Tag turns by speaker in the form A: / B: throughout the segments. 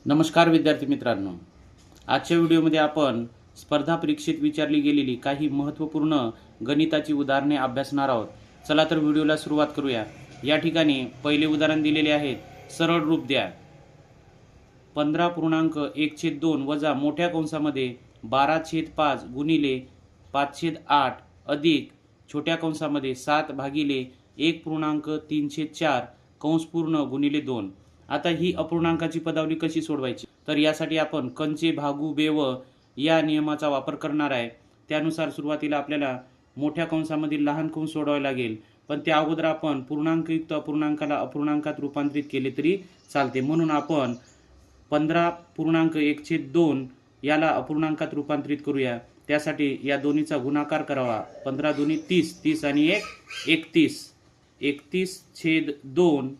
A: नमस्कार विद्यार्थी मित्रांनो, आजच्या व्हिडिओमध्ये आपण स्पर्धा परीक्षेत विचारली गेलेली काही महत्त्वपूर्ण गणिताची उदाहरणे अभ्यासणार आहोत. चला तर व्हिडिओला सुरुवात करूया. या ठिकाणी पहिले उदाहरण दिलेले आहेत. सरळ रूप द्या. 15.1/2 वजा मोठ्या कंसामध्ये 12/5 गुणिले 5/8 अधिक छोट्या कंसामध्ये 7/1.3/4 कंस पूर्ण गुणिले 2. आता ही अपूर्णांकाची पदावली कशी सोडवायची, तर यासाठी आपण कंचे भागू बेव या नियमाचा वापर करणार आहे. त्यानुसार सुरुवातीला आपल्याला मोठ्या कंसामधील लहान कंस सोडवावे लागेल, पण त्या अगोदर आपण पूर्णांकयुक्त अपूर्णांकाला अपूर्णांकात रूपांतरित केले तरी चालते. म्हणून आपण 15.1/2 याला अपूर्णांकात रूपांतरित करूया. त्यासाठी या दोन्हीचा गुणाकार करावा. 15 दुनी 30, 30 आणि 1 31, 31/2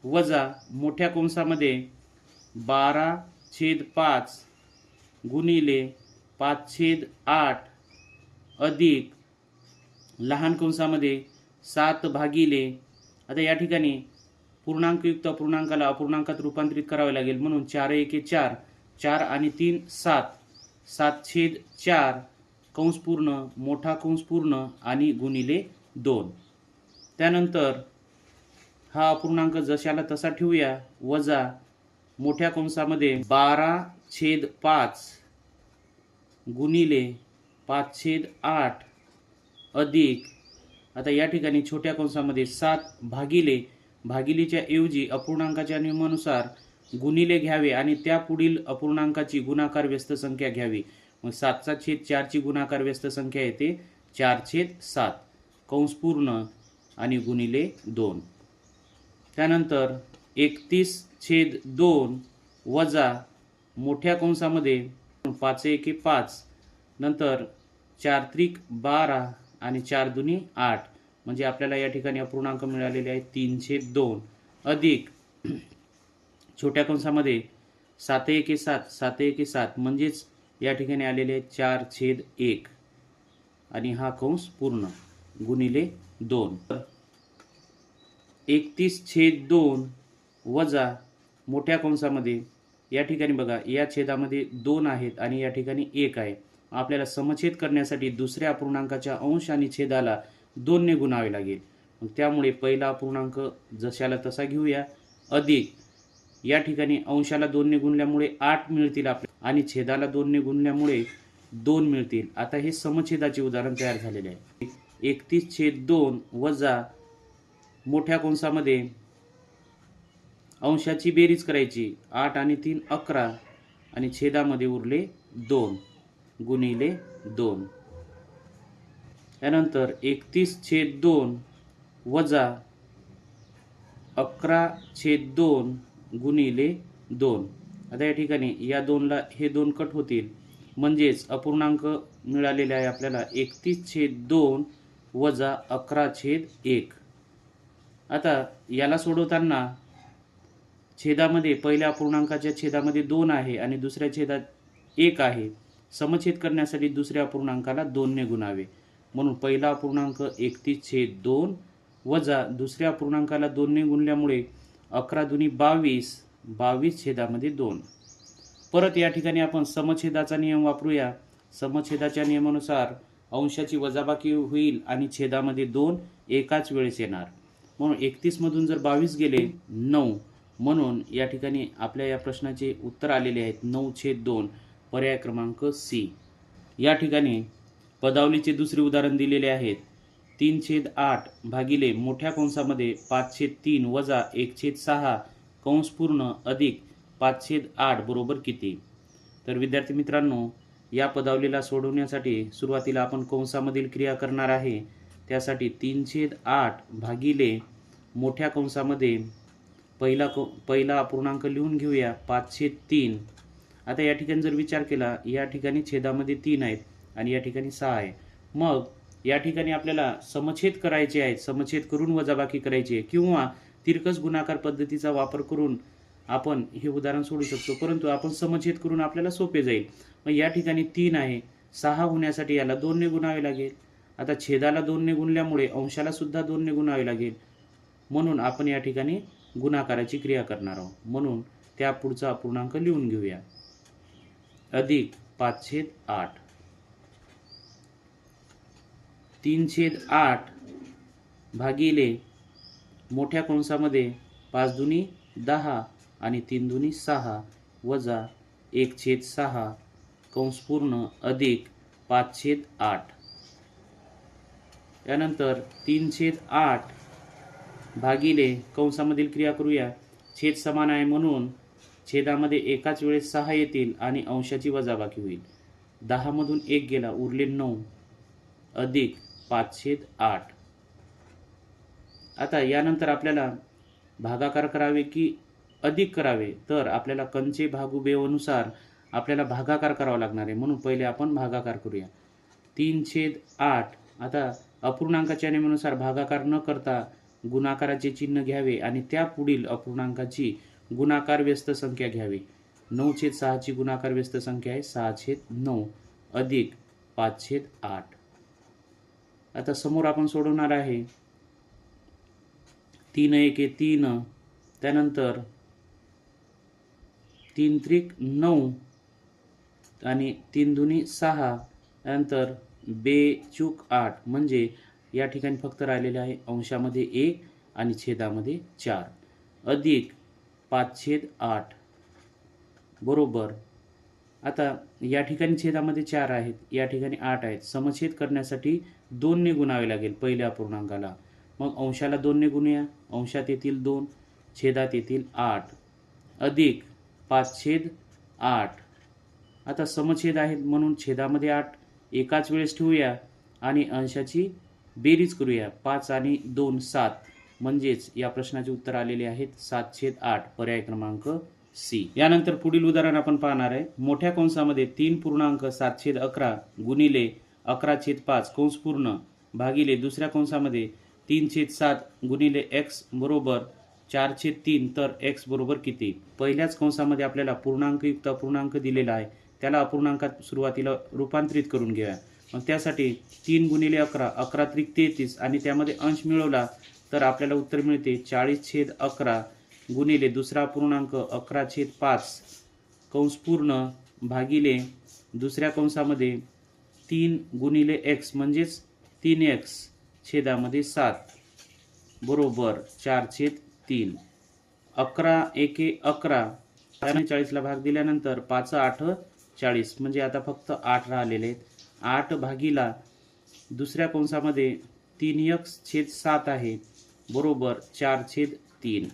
A: वजा मोठ्या कंसामध्ये 12/5 गुणिले 5/8 अधिक लहान कंसामध्ये 7 आता या ठिकाणी पूर्णांकयुक्त अपूर्णांकाला अपूर्णांकात रूपांतरित करावे लागेल. म्हणून 4 1 4, 4 आणि 3 7, 7/4 कंस पूर्ण मोठा कंस पूर्ण आणि गुणिले 2. त्यानंतर हा अपूर्णांक जशाला तसा ठेवूया. वजा मोठ्या कंसामध्ये 12/5 गुणिले 5/8 अधिक आता या ठिकाणी छोट्या कंसामध्ये 7 भागिलेच्या ऐवजी अपूर्णांकाच्या नियमानुसार गुणिले घ्यावे आणि त्या पुढील अपूर्णांकाची गुणाकार व्यस्त संख्या घ्यावी. मग 7/4 ची गुणाकार व्यस्त संख्या येते 4/7 कंस पूर्ण आणि गुणिले 2. त्यानंतर 31/2 वजा मोठ्या कंसामध्ये 5 1 5 नंतर 4 त्रिक 12 आणि 4 दुनी 8, म्हणजे आपल्याला या ठिकाणी अपूर्णांक मिळालेले आहे 3/2 अधिक छोट्या कंसामध्ये 7 1 7, 7 1 7 म्हणजेच या ठिकाणी आलेले आहे 4/1 आणि हा कंस पूर्ण गुणिले 2. 31/2 वजा मोठ्या कंसामध्ये या ठिकाणी बघा या छेदामध्ये 2 आहेत आणि या ठिकाणी 1 आहे. आपल्याला समछेद करण्यासाठी दुसऱ्या अपूर्णांकाच्या अंश आणि छेदाला 2 ने गुणावे लागेल. मग त्यामुळे पहिला अपूर्णांक जशाला तसा घेऊया अधिक या ठिकाणी अंशाला 2 ने गुणल्यामुळे 8 मिळतील आपल्याला आणि छेदाला 2 ने गुणल्यामुळे 2 मिळतील. आता हे समछेदाचे उदाहरण तयार झालेले आहे. 31/2 वजा मोठ्या कंसामध्ये अंशाची बेरीज करायची 8 आणि 3 11 आणि छेदामध्ये उरले 2 गुणिले 2. त्यानंतर 31/2 वजा 11/2 गुणिले 2. आता या ठिकाणी या 2ला हे 2 कट होतील, म्हणजेच अपूर्णांक मिळालेला आहे आपल्याला 31/2 वजा 11/1. आता याला सोडवताना छेदामध्ये पहिल्या अपूर्णांकाच्या छेदामध्ये 2 आहे आणि दुसऱ्या छेदात 1 आहे. समछेद करण्यासाठी दुसऱ्या अपूर्णांकाला 2 ने गुणावे. म्हणून पहिला अपूर्णांक 31/2 वजा दुसऱ्या अपूर्णांकाला 2 ने गुणल्यामुळे 11 दुनी 22, 22 छेदामध्ये 2. परत या ठिकाणी आपण समछेदाचा नियम वापरूया. समछेदाच्या नियमानुसार अंशाची वजाबाकी होईल आणि छेदामध्ये 2 एकाच वेळेस येणार. म्हणून 31 मधून जर 22 गेले 9, म्हणून या ठिकाणी आपल्या या प्रश्नाचे उत्तर आलेले आहेत 9/2, पर्याय क्रमांक सी. या ठिकाणी पदावलीचे दुसरे उदाहरण दिलेले आहेत. 3/8 भागिले मोठ्या कंसामध्ये 5/3 वजा 1/6 कंस पूर्ण अधिक 5/8 बरोबर किती. तर विद्यार्थी मित्रांनो, या पदावलीला सोडवण्यासाठी सुरुवातीला आपण कंसामधील क्रिया करणार आहे. त्यासाठी 3/8 भागिले मोठ्या कंसामध्ये पहिला अपूर्णांक लिहून घेऊया 5/3. आता या ठिकाणी जर विचार केला या ठिकाणी छेदामध्ये 3 आहेत आणि या ठिकाणी 6 आहे. मग या ठिकाणी आपल्याला समछेद करायचे आहेत. समछेद करून वजाबाकी करायची आहे किंवा तिरकस गुणाकार पद्धतीचा वापर करून आपण हे उदाहरण सोडू शकतो, परंतु आपण समछेद करून आपल्याला सोपे जाईल. मग या ठिकाणी 3 आहे, 6 होण्यासाठी याला 2 ने गुणावे लागेल. आता छेदाला 2 ने गुणल्यामुळे अंशाला सुद्धा 2 ने गुणावे लागेल. म्हणून आपण या ठिकाणी गुणाकाराची क्रिया करणार आहोत. म्हणून त्या पुढचा अपूर्णांक लिहून घेऊया. अधिक 5/8. 3/8 भागिले मोठ्या कंसामध्ये 5 दुनी 10 आणि 3 दुनी 6 वजा 1/6 कंस पूर्ण अधिक 5/8. यानंतर 3/8 भागिले कंसामधील क्रिया करूया. छेद समान आहे म्हणून छेदामध्ये एकाच वेळेस 6 येतील आणि अंशाची वजाबाकी होईल. 10 मधून 1 गेला, उरले 9 अधिक 5/8. आता यानंतर आपल्याला भागाकार करावे की अधिक करावे, तर आपल्याला कंचे भागू बेवनुसार आपल्याला भागाकार करावा लागणार आहे. म्हणून पहिले आपण भागाकार करूया. 3/8. आता अपूर्णांकाच्या नियमानुसार भागाकार न करता गुणाकाराचे चिन्ह घ्यावे आणि त्या पुढील अपूर्णांकाची गुणाकार व्यस्त संख्या घ्यावी. 9/6 ची गुणाकार व्यस्त संख्या आहे 6/9 अधिक 5/8. आता समोर आपण सोडवणार आहे. 3 1 3, त्यानंतर 3 त्रिक 9 आणि 3 दुनी 6, त्यानंतर 2/8. म्हणजे या ठिकाणी फक्त राहिलेले आहे अंशामध्ये 1 आणि छेदामध्ये 4 अधिक 5/8 बरोबर. आता या ठिकाणी छेदामध्ये 4 आहेत, या ठिकाणी 8 आहेत. समछेद करण्यासाठी 2 ने गुणावे लागेल पहिल्या अपूर्णांकाला. मग अंशाला 2 ने गुणूया. अंशात येतील 2, छेदात येतील 8 अधिक 5/8. आता समछेद आहेत म्हणून छेदामध्ये 8 एकाच वेळेस ठेवूया आणि अंशाची बेरीज करूया. 5 आणि 2 7. म्हणजेच या प्रश्नाचे उत्तर आलेले आहेत 7/8, पर्याय क्रमांक सी. यानंतर पुढील उदाहरण आपण पाहणार आहे. मोठ्या कंसामध्ये 3.7/11 गुणिले 11/5 कंस पूर्ण भागिले दुसऱ्या कंसामध्ये 3/7 गुणिले x बरोबर 4/3. तर x बरोबर किती? पहिल्याच कंसामध्ये आपल्याला पूर्णांकयुक्त अपूर्णांक दिलेला आहे, त्याला अपूर्णांकात सुरुवातीला रूपांतरित करून घ्या. मग त्यासाठी 3 गुणिले 11, 11 त्रिक 33 आणि त्यामध्ये अंश मिळवला तर आपल्याला उत्तर मिळते 40/11 गुणिले दुसरा अपूर्णांक 11/5 कंस पूर्ण भागिले दुसऱ्या कंसामध्ये 3 गुणिले x म्हणजेच 3x छेदामध्ये 7 बरोबर 4/3. 11 1 11 40ला भाग दिल्यानंतर 5 8 40 म्हणजे आता फक्त 8 राहिलेले आहेत. 8 भागीला दुसऱ्या कंसामध्ये 3x/7 आहे बरोबर 4/3.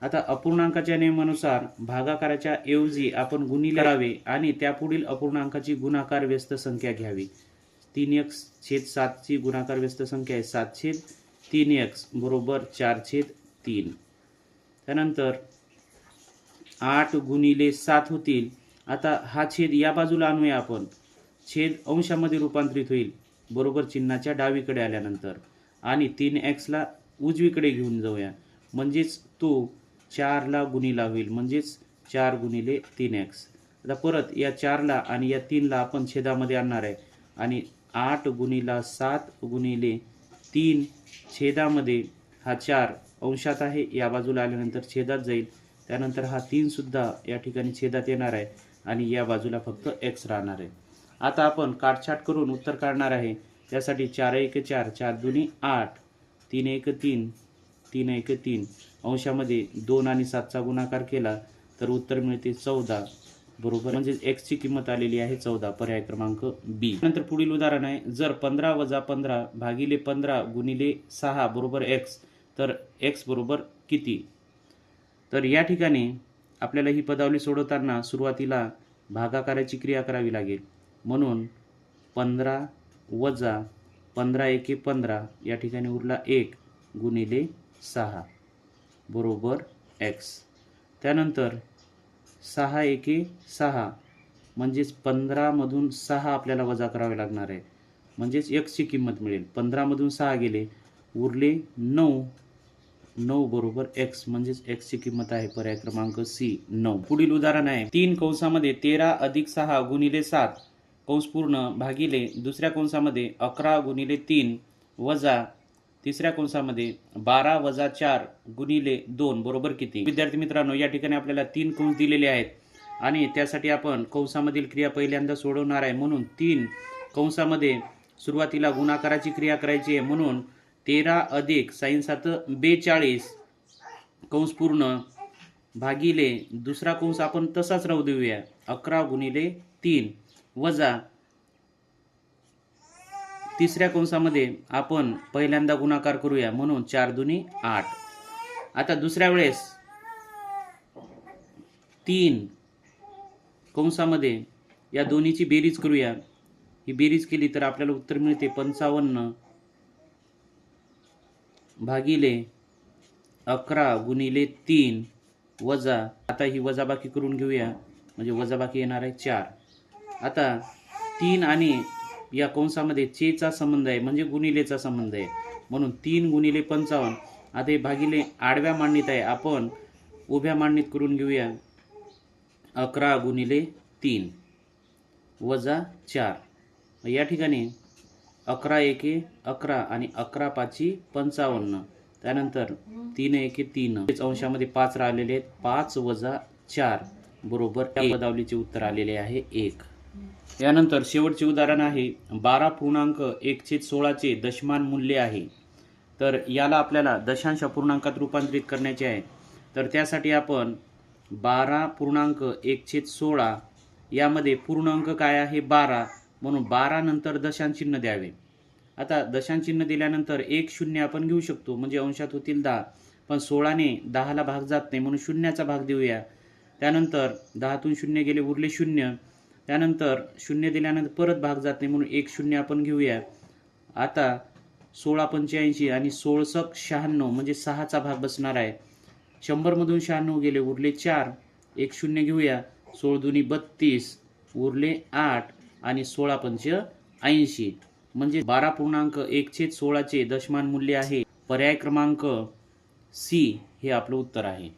A: आता अपूर्णांकाच्या नियमानुसार भागाकाराच्या ऐवजी आपण गुणिले करावे आणि त्यापुढील अपूर्णांकाची गुणाकार व्यस्त संख्या घ्यावी. 3x/7 ची गुणाकार व्यस्त संख्या आहे 7/3x बरोबर 4/3. त्यानंतर 8 गुणिले 7 होतील. आता हा छेद या बाजूला आणूया आपण. छेद अंशामध्ये रूपांतरित होईल बरोबर चिन्हाच्या डावीकडे आल्यानंतर आणि 3x ला उजवीकडे घेऊन जाऊया म्हणजेच तो 4 ला गुणिला होईल म्हणजेच 4 गुणिले 3x. आता परत या 4 ला आणि या 3 ला आपण छेदामध्ये आणणार आहे आणि 8 गुणिला 7 गुणिले 3 छेदामध्ये हा 4 अंशात आहे, या बाजूला आल्यानंतर छेदात जाईल. त्यानंतर हा 3 सुद्धा या ठिकाणी छेदात येणार आहे आणि या बाजूला फक्त x राहणार आहे. आता आपण काटछाट करून उत्तर काढणार आहे. त्यासाठी 4 1 4, 4 दुनी 8, 3 1 3, 3 1 3 अंशामध्ये 2 आणि 7चा गुणाकार केला तर उत्तर मिळते 14 बरोबर. म्हणजे x ची किंमत आलेली आहे 14, पर्याय क्रमांक बी. नंतर पुढील उदाहरण आहे. जर 15 - 15 भागिले 15 गुणिले 6 बरोबर x तर x बरोबर किती? तर या ठिकाणी आपल्याला ही पदावली सोडवताना सुरुवातीला भागाकाराची क्रिया करावी लागेल. म्हणून 15 वजा 15 1 15 या ठिकाणी उरला 1 गुणिले 6 बरोबर x. त्यानंतर 6 1 6 म्हणजेच 15 मधून 6 आपल्याला वजा करावे लागणार आहे म्हणजेच x ची किंमत मिळेल. 15 मधून 6 गेले उरले 9 बरोबर x म्हणजेच x ची किंमत आहे पर्याय क्रमांक सी 9. पुढील उदाहरण आहे. 3 कंसामध्ये 13 + 6 गुणिले 7 कंस पूर्ण भागिले दुसऱ्या कंसामध्ये 11 गुणिले 3 वजा तिसऱ्या कंसामध्ये 12 वजा 4 गुणिले 2 बरोबर किती? विद्यार्थी मित्रांनो, या ठिकाणी आपल्याला 3 कंस दिलेले आहेत आणि त्यासाठी आपण कंसामधील क्रिया पहिल्यांदा सोडवणार आहे. म्हणून 3 कंसामध्ये सुरुवातीला गुणाकाराची क्रिया करायची आहे. म्हणून 13 अधिक sin 7 42 कंस पूर्ण भागिले दुसरा कंस आपण तसाच राहू देऊया 11 गुणिले 3 वजा तिसऱ्या कंसामध्ये आपण पहिल्यांदा गुणाकार करूया. म्हणून 4 दुनी 8. आता दुसऱ्या वेळेस 3 कंसामध्ये या दोन्हीची बेरीज करूया. ही बेरीज केली तर आपल्याला उत्तर मिळते 55 भागिले 11 गुणिले 3 वजा, आता ही वजाबाकी करून घेऊया म्हणजे वजाबाकी येणार आहे 4. आता 3 आणि या कंसामध्ये चेचा संबंध आहे म्हणजे गुणिलेचा संबंध आहे. म्हणून 3 गुणिले 55. आता हे भागिले आडव्या मांडणीत आहे, आपण उभ्या मांडणीत करून घेऊया. 11 गुणिले 3 वजा 4. या ठिकाणी 11 एके 11 आणि 11 पाची 55. त्यानंतर 3 एके 3. अंशामध्ये 5 राहिलेले आहेत. 5 वजा 4 बरोबर या पदावलीचे उत्तर आलेले आहे 1. यानंतर शेवटचे उदाहरण आहे 12.1/16 चे दशमान मूल्य आहे. तर याला आपल्याला दशांश अपूर्णांकात रूपांतरित करण्याचे आहे. तर त्यासाठी आपण 12.1/16 यामध्ये पूर्णांक काय आहे 12, म्हणून 12 नंतर दशांश चिन्ह द्यावे. आता दशांश चिन्ह दिल्यानंतर 1 0 आपण घेऊ शकतो म्हणजे अंशात होतील 10, पण 16ने 10ला भाग जात नाही म्हणून शून्याचा भाग देऊया. त्यानंतर 10तून 0 गेले उरले 0. त्यानंतर 0 दिल्यानंतर परत भाग जात नाही म्हणून 1 0 आपण घेऊया. आता 16 85 आणि 16 96 म्हणजे 6चा भाग बसणार आहे. 100 मधून 96 गेले उरले 4. 1 0 घेऊया. 16 दुनी 32 उरले 8 आणि 16 पंच 80 म्हणजे 12.1/16 चे दशमान मूल्य आहे. पर्याय क्रमांक सी हे आपलं उत्तर आहे.